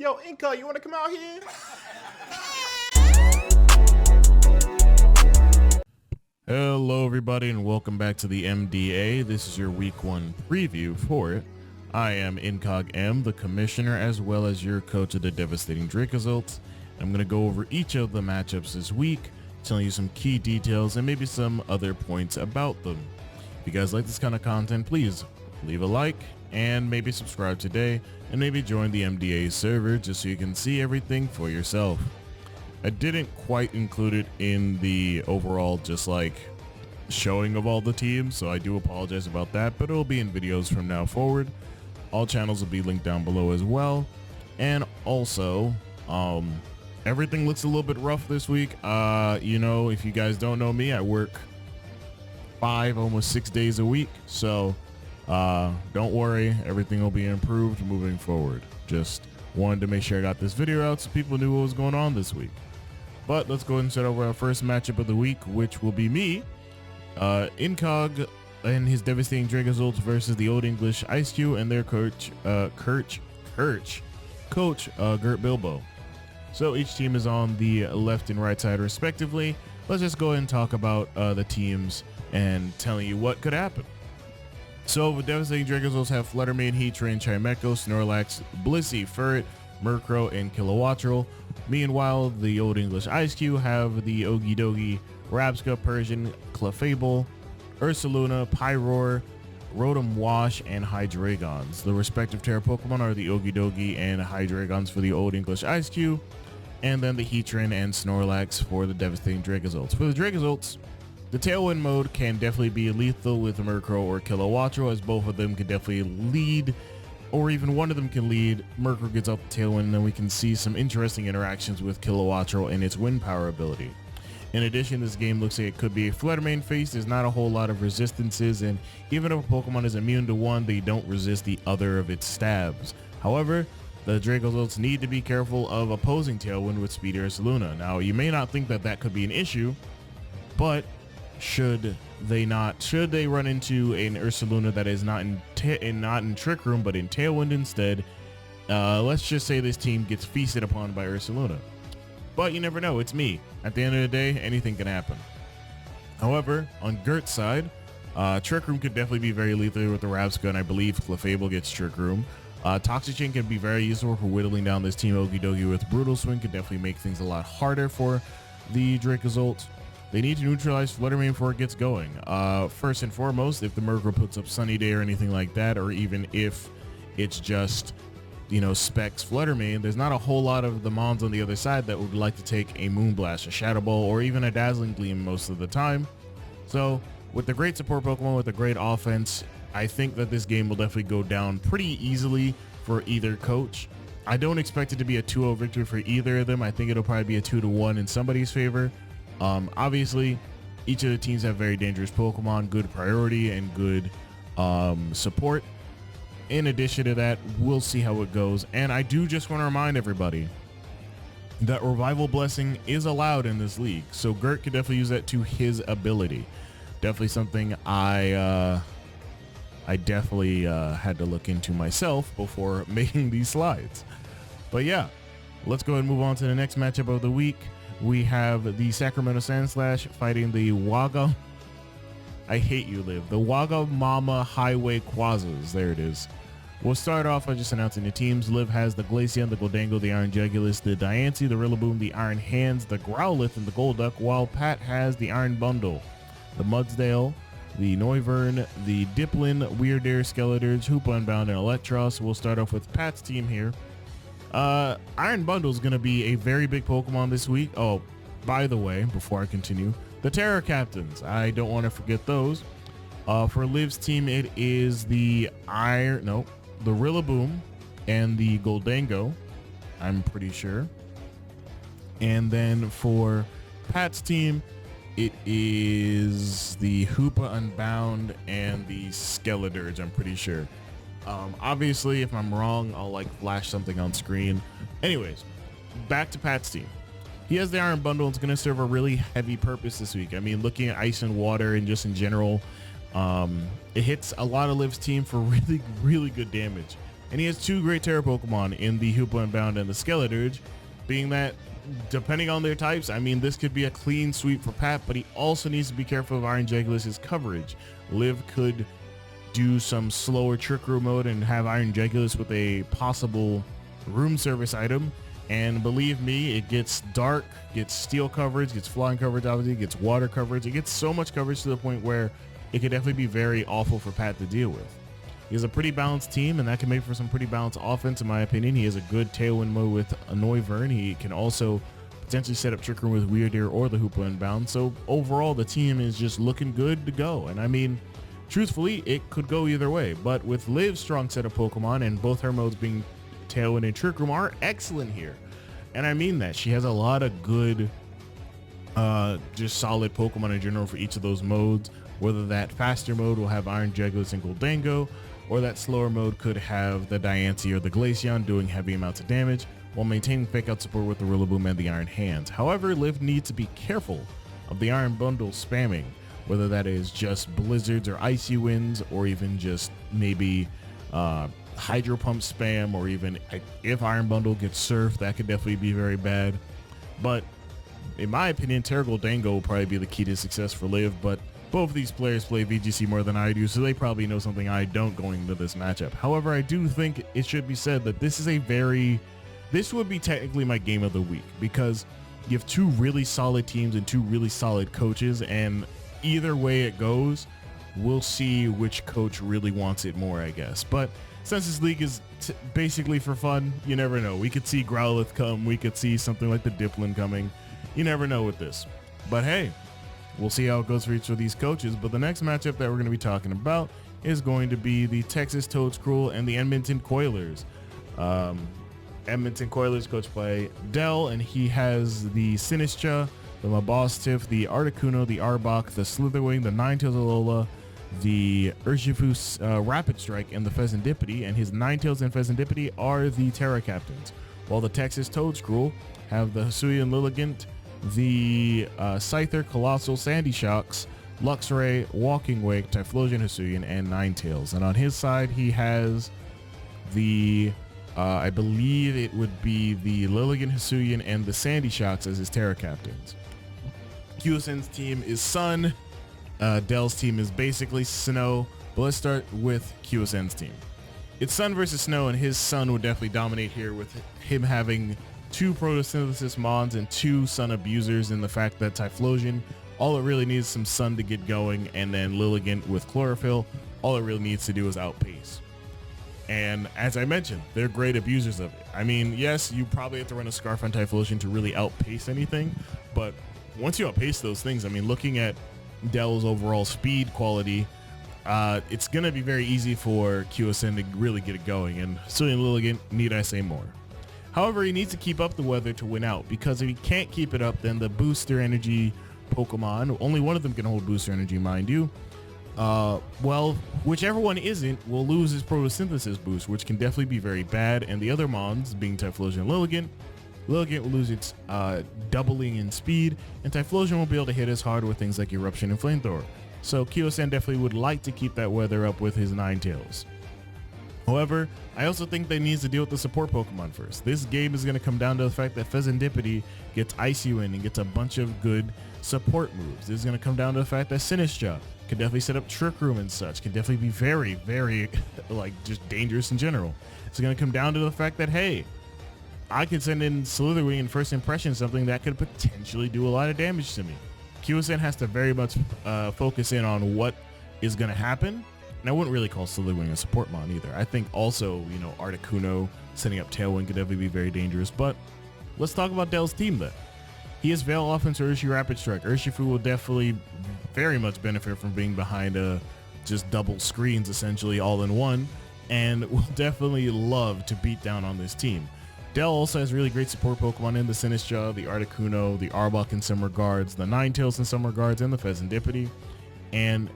Yo, Inca, you want to come out here? Hello everybody and welcome back to the MDA. This is your week 1 preview for it. I am IncogM, the commissioner, as well as your coach of the devastating Dracozolt. I'm going to go over each of the matchups this week, telling you some key details and maybe some other points about them. If you guys like this kind of content, please leave a like and maybe subscribe today and maybe join the MDA server just so you can see everything for yourself. I didn't quite include it in the overall just like showing of all the teams, so I do apologize about that, but it'll be in videos from now forward. All channels will be linked down below as well. And also, everything looks a little bit rough this week. You know, if you guys don't know me, I work 5, almost 6 days a week, so don't worry, everything will be improved moving forward. Just wanted to make sure I got this video out so people knew what was going on this week. But let's go ahead and set over our first matchup of the week, which will be me, Incog and his devastating Dracozolt versus the Old English Ice Cube and their coach, Gert Bilbo. So each team is on the left and right side respectively. Let's just go ahead and talk about the teams and telling you what could happen. So the devastating Dragozolts have Fluttermane, Heatran, Chimecho, Snorlax, Blissey, Furret, Murkrow, and Kilowattrel. Meanwhile, the Old English Ice Cube have the Okidogi, Rabsca, Persian, Clefable, Ursaluna, Pyroar, Rotom Wash, and Hydreigons. The respective Terra Pokemon are the Okidogi and Hydreigons for the Old English Ice Cube, and then the Heatran and Snorlax for the devastating Dragozolts. For the Dragozolts, the Tailwind mode can definitely be lethal with Murkrow or Kilowattrel, as both of them can definitely lead, or even one of them can lead. Murkrow gets out the Tailwind, and then we can see some interesting interactions with Kilowattrel and its Wind Power ability. In addition, this game looks like it could be a Fluttermane face. There's not a whole lot of resistances, and even if a Pokemon is immune to one, they don't resist the other of its stabs. However, the Dragozolts need to be careful of opposing Tailwind with Speedy Ursaluna. Now, you may not think that that could be an issue, but should they run into an Ursaluna that is not in Trick Room but in Tailwind instead, let's just say this team gets feasted upon by Ursaluna. But you never know, it's me. At the end of the day, anything can happen. However, on Gert's side, Trick Room could definitely be very lethal with the Rabsca, and I believe Clefable gets Trick Room. Toxic Chain can be very useful for whittling down this team. Okidogi with Brutal Swing could definitely make things a lot harder for the Dracozolt. They need to neutralize Fluttermane before it gets going. First and foremost, if the Murkrow puts up Sunny Day or anything like that, or even if it's just, you know, specs Fluttermane, there's not a whole lot of the Mons on the other side that would like to take a Moonblast, a Shadow Ball, or even a Dazzling Gleam most of the time. So with the great support Pokemon with a great offense, I think that this game will definitely go down pretty easily for either coach. I don't expect it to be a 2-0 victory for either of them. I think it'll probably be a 2-1 in somebody's favor. Obviously, each of the teams have very dangerous Pokemon, good priority, and good support. In addition to that, we'll see how it goes. And I do just want to remind everybody that Revival Blessing is allowed in this league, so Gert could definitely use that to his ability. Definitely something I definitely had to look into myself before making these slides. But yeah, let's go ahead and move on to the next matchup of the week. We have the Sacramento Sandslash fighting the Waga. I hate you, Liv. The Wagamama Highway Quazzles. There it is. We'll start off by just announcing the teams. Liv has the Glaceon, the Goldango, the Iron Jugulus, the Diancie, the Rillaboom, the Iron Hands, the Growlithe, and the Golduck, while Pat has the Iron Bundle, the Mudsdale, the Noivern, the Dipplin, Weirdair, Skeletors, Hoopa Unbound, and Electros. We'll start off with Pat's team here. Iron Bundle is going to be a very big Pokemon this week. Oh, by the way, before I continue, the Terra Captains, I don't want to forget those. For Liv's team, it is the Rillaboom and the Goldango, I'm pretty sure. And then for Pat's team, it is the Hoopa Unbound and the Skeletors, I'm pretty sure. Obviously, if I'm wrong, I'll like flash something on screen. Anyways, back to Pat's team. He has the Iron Bundle. It's going to serve a really heavy purpose this week. I mean, looking at Ice and Water and just in general, it hits a lot of Liv's team for really, really good damage. And he has two great Terra Pokemon in the Hoopa Unbound and the Skeledirge, being that, depending on their types, I mean, this could be a clean sweep for Pat, but he also needs to be careful of Iron Regulus's coverage. Liv could do some slower Trick Room mode and have Iron Regulus with a possible room service item. And believe me, it gets dark, gets steel coverage, gets flying coverage, obviously, gets water coverage. It gets so much coverage to the point where it could definitely be very awful for Pat to deal with. He has a pretty balanced team, and that can make for some pretty balanced offense, in my opinion. He has a good Tailwind mode with Noivern. He can also potentially set up Trick Room with Weirdeer or the Hoopa Unbound. So overall, the team is just looking good to go. And I mean, truthfully, it could go either way. But with Liv's strong set of Pokemon, and both her modes being Tailwind and Trick Room, are excellent here. And I mean that. She has a lot of good, just solid Pokemon in general for each of those modes. Whether that faster mode will have Iron Regulus and Goldango, or that slower mode could have the Diancie or the Glaceon doing heavy amounts of damage while maintaining fake out support with the Rillaboom and the Iron Hands. However, Liv needs to be careful of the Iron Bundle spamming, whether that is just Blizzards or Icy Winds, or even just maybe Hydro Pump spam, or even if Iron Bundle gets surfed, that could definitely be very bad. But in my opinion, Terra Goldango will probably be the key to success for Liv, but both of these players play VGC more than I do, so they probably know something I don't going into this matchup. However, I do think it should be said that this would be technically my game of the week, because you have two really solid teams and two really solid coaches, and either way it goes, we'll see which coach really wants it more, I guess. But since this league is basically for fun, you never know. We could see Growlithe come, we could see something like the Dipplin coming. You never know with this. But hey, we'll see how it goes for each of these coaches. But the next matchup that we're going to be talking about is going to be the Texas Toadscruel and the Edmonton Coilers. Edmonton Coilers coached by Dell, and he has the Sinistcha, the Mabostiff, the Articuno, the Arbok, the Slitherwing, the Ninetales Alola, the Urshifu Rapid Strike, and the Pheasantipity. And his Ninetales and Pheasantipity are the Terra Captains, while the Texas Toadscruel have the Hisuian Lilligant, the Scyther, Colossal, Sandy Shocks, Luxray, Walking Wake, Typhlosion, Hisuian, and Ninetales. And on his side, he has the, I believe it would be the Lilligant, Hisuian, and the Sandy Shocks as his Terra Captains. QSN's team is Sun. Dell's team is basically Snow. But let's start with QSN's team. It's Sun versus Snow, and his Sun would definitely dominate here, with him having two Photosynthesis Mons and two Sun Abusers, in the fact that Typhlosion, all it really needs is some Sun to get going, and then Lilligant with Chlorophyll, all it really needs to do is outpace. And as I mentioned, they're great abusers of it. I mean, yes, you probably have to run a Scarf on Typhlosion to really outpace anything, but once you outpace those things, I mean, looking at Dell's overall speed quality, it's going to be very easy for QSN to really get it going, and Hisuian Lilligant, need I say more. However, he needs to keep up the weather to win out, because if he can't keep it up, then the Booster Energy Pokemon, only one of them can hold Booster Energy, mind you, well, whichever one isn't will lose his Photosynthesis boost, which can definitely be very bad, and the other Mons, being Typhlosion and Lilligant will lose its doubling in speed, and Typhlosion won't be able to hit as hard with things like Eruption and Flamethrower. So QSN definitely would like to keep that weather up with his Ninetales. However, I also think they needs to deal with the support Pokemon first. This game is going to come down to the fact that Pheasantipity gets Icy Wind and gets a bunch of good support moves. This is going to come down to the fact that Sinistcha can definitely set up Trick Room and such, can definitely be very, very, like, just dangerous in general. It's going to come down to the fact that, hey, I could send in Slitherwing in first impression, something that could potentially do a lot of damage to me. QSN has to very much focus in on what is going to happen. And I wouldn't really call Slitherwing a support mon either. I think also, you know, Articuno setting up Tailwind could definitely be very dangerous. But let's talk about Dell's team then. He has Veil Offense or Urshifu Rapid Strike. Urshifu will definitely very much benefit from being behind just double screens, essentially all in one, and will definitely love to beat down on this team. Dell also has really great support Pokemon in the Sinistcha, the Articuno, the Arbok in some regards, the Ninetales in some regards, and the Pheasantipity. And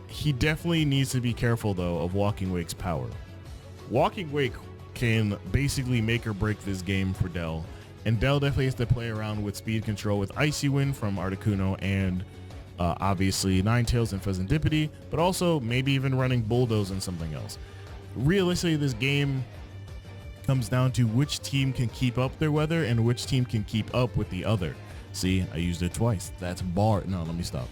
he definitely needs to be careful, though, of Walking Wake's power. Walking Wake can basically make or break this game for Dell, and Dell definitely has to play around with speed control with Icy Wind from Articuno and obviously Ninetales and Pheasantipity, but also maybe even running Bulldoze and something else. realistically, this game comes down to which team can keep up their weather and which team can keep up with the other. See, I used it twice. That's bar. No, let me stop.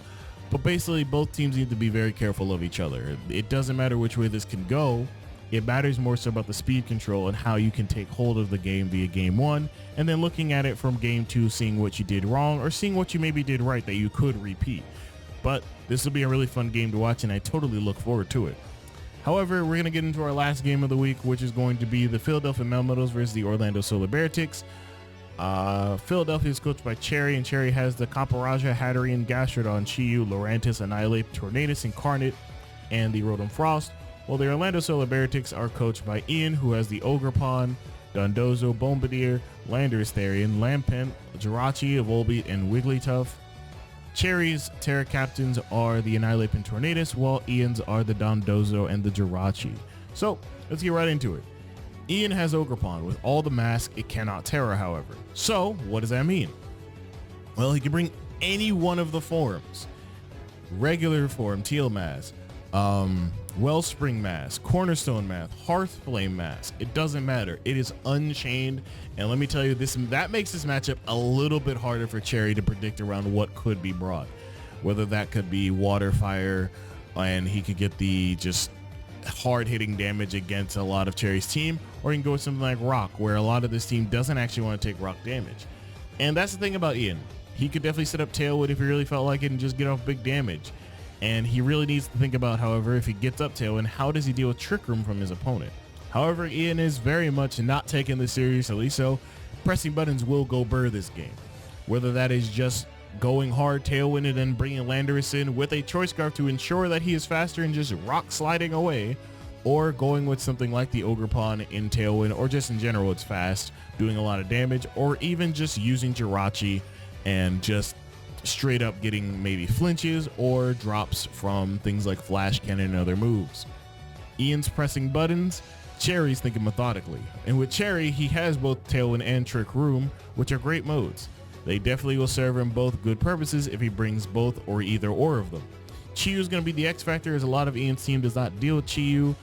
But basically, both teams need to be very careful of each other. It doesn't matter which way this can go. It matters more so about the speed control and how you can take hold of the game via game 1, and then looking at it from game 2, seeing what you did wrong or seeing what you maybe did right that you could repeat. But this will be a really fun game to watch, and I totally look forward to it. However, we're going to get into our last game of the week, which is going to be the Philadelphia Melmetos versus the Orlando Solar Beartics. Philadelphia is coached by Cherry, and Cherry has the Caparaja, Hatterene, Gastrodon, Chiyu, Lurantis, Annihilate, Tornadus, Incarnate, and the Rotom Frost. While the Orlando Solar Beartics are coached by Ian, who has the Ogerpon, Dondozo, Bombadier, Landorus Therian, Lampent, Jirachi, Volbeat, and Wigglytuff. Cherry's Terra Captains are the Annihilate and Tornadus, while Ian's are the Dondozo and the Jirachi. So let's get right into it. Ian has Ogerpon. With all the mask, it cannot Terra, however. So what does that mean? Well, he can bring any one of the forms. Regular form, Teal Mask, Wellspring Mask, Cornerstone Mask, Hearthflame Mask. It doesn't matter. It is unchained. And let me tell you, that makes this matchup a little bit harder for Cherry to predict around what could be brought. Whether that could be Water, Fire, and he could get the just hard-hitting damage against a lot of Cherry's team, or he can go with something like Rock, where a lot of this team doesn't actually want to take Rock damage. And that's the thing about Ian. He could definitely set up Tailwind if he really felt like it and just get off big damage. And he really needs to think about, however, if he gets up Tailwind, how does he deal with Trick Room from his opponent? However, Ian is very much not taking this seriously, so pressing buttons will go burr this game. Whether that is just going hard Tailwind and then bringing Landorus in with a Choice Scarf to ensure that he is faster and just rock sliding away, or going with something like the Ogerpon in Tailwind, or just in general it's fast, doing a lot of damage, or even just using Jirachi and just straight up getting maybe flinches or drops from things like Flash Cannon and other moves. Ian's pressing buttons, Cherry's thinking methodically. And with Cherry, he has both Tailwind and Trick Room, which are great modes. They definitely will serve him both good purposes if he brings both or either or of them. Chiyu is going to be the X factor, as a lot of Ian's team does not deal with Chiyu,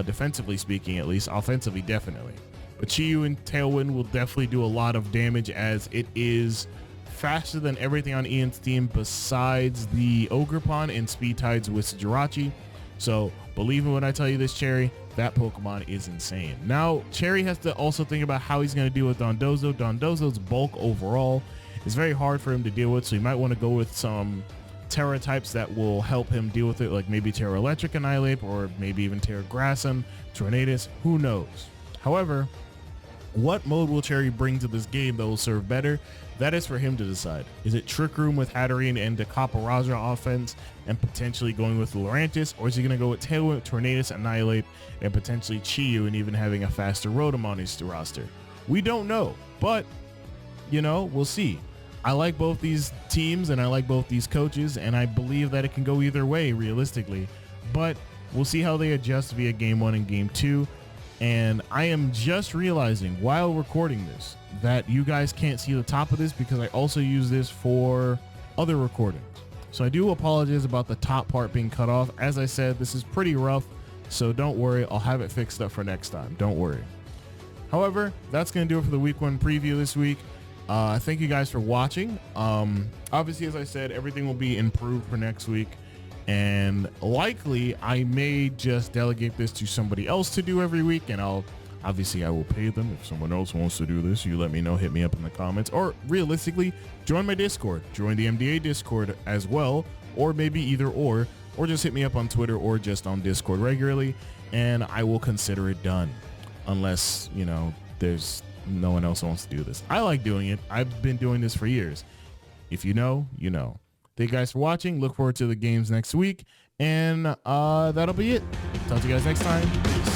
defensively speaking at least, offensively definitely. But Chiyu and Tailwind will definitely do a lot of damage, as it is faster than everything on Ian's team besides the Ogerpon and Speed Tides with Jirachi. So believe me when I tell you this, Cherry, that Pokemon is insane. Now, Cherry has to also think about how he's going to deal with Dondozo. Dondozo's bulk overall is very hard for him to deal with, so you might want to go with some Terra types that will help him deal with it, like maybe Terra Electric Annihilate, or maybe even Terra Grassum, Tornadus, who knows. However, what mode will Cherry bring to this game that will serve better? That is for him to decide. Is it Trick Room with Hatterene and the Caparaja offense and potentially going with Lurantis, or is he going to go with Tailwind, Tornadus, Annihilate, and potentially Chiyu and even having a faster Rotom on his roster? We don't know, but, you know, we'll see. I like both these teams and I like both these coaches, and I believe that it can go either way realistically, but we'll see how they adjust via game 1 and game 2. And I am just realizing while recording this that you guys can't see the top of this because I also use this for other recordings. So I do apologize about the top part being cut off. As I said, this is pretty rough, so don't worry. I'll have it fixed up for next time. Don't worry. However, that's going to do it for the week 1 preview this week. Thank you guys for watching. Obviously, as I said, everything will be improved for next week. And likely I may just delegate this to somebody else to do every week, and I will pay them. If someone else wants to do this, you let me know, hit me up in the comments, or realistically join my Discord, join the MDA Discord as well, or maybe either or just hit me up on Twitter or just on Discord regularly, and I will consider it done, unless, you know, there's no one else wants to do this. I like doing it. I've been doing this for years. If you know, you know. Thank you guys for watching. Look forward to the games next week. And that'll be it. Talk to you guys next time. Peace.